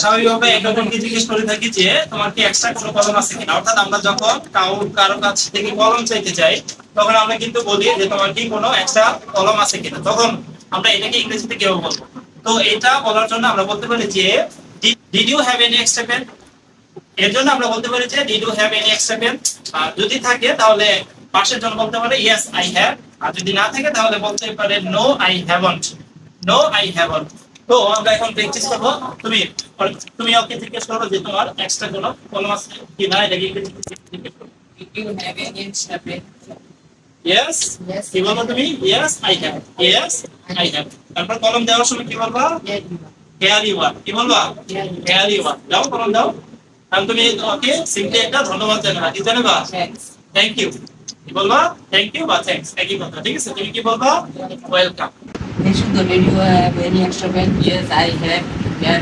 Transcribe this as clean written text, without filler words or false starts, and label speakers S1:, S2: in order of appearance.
S1: স্বাভাবিকভাবে একজনকে জিজ্ঞেস করে থাকি যে তোমার কি এক্সট্রা কোনো কলম আছে কিনা, অর্থাৎ আমরা যখন কারো কাছ থেকে কলম চাইতে চাই তখন আমরা কিন্তু বলি যে তোমার কি কোনো এক্সট্রা কলম আছে কিনা, তখন আমরা এটাকে ইংরেজিতে কিভাবে বলবো? তো এটা বলার জন্য আমরা বলতে পারি যে did you have any extra pen. এর জন্য আমরা বলতে পারি যে did you have any extra pen. যদি থাকে তাহলে পাশের জন্য বলতে পারে ইয়েস আই হ্যাভ, আর যদি না থাকে তাহলে বলতে পারে no I haven't. No I haven't. তো আমরা এখন প্র্যাকটিস করব। তুমি তুমি ওকে জিজ্ঞেস করো যে তোমার এক্সট্রা কোনো কলম আছে কিনা, এটা কি জিজ্ঞেস করো।
S2: Did you have any extra pen?
S1: Yes,
S2: Yes.
S1: কি বলবো তুমি? Yes I have, yes I have. তারপর কলম দেওয়ার সময় কি বলবা?
S2: Yeah.
S1: Here you are. কি বলবা? Here you are. দাও, কলম দাও। আর তুমি ওকে সিম্পলি একটা ধন্যবাদ জানাবা। কি জানাবা?
S2: Thanks.
S1: Thank you. কি বলবা? থ্যাংক ইউ বা থ্যাঙ্কস, একই কথা। ঠিক আছে, তুমি কি বলবা? Welcome.
S2: Did you have any extra pen? Yes, I have. Yeah.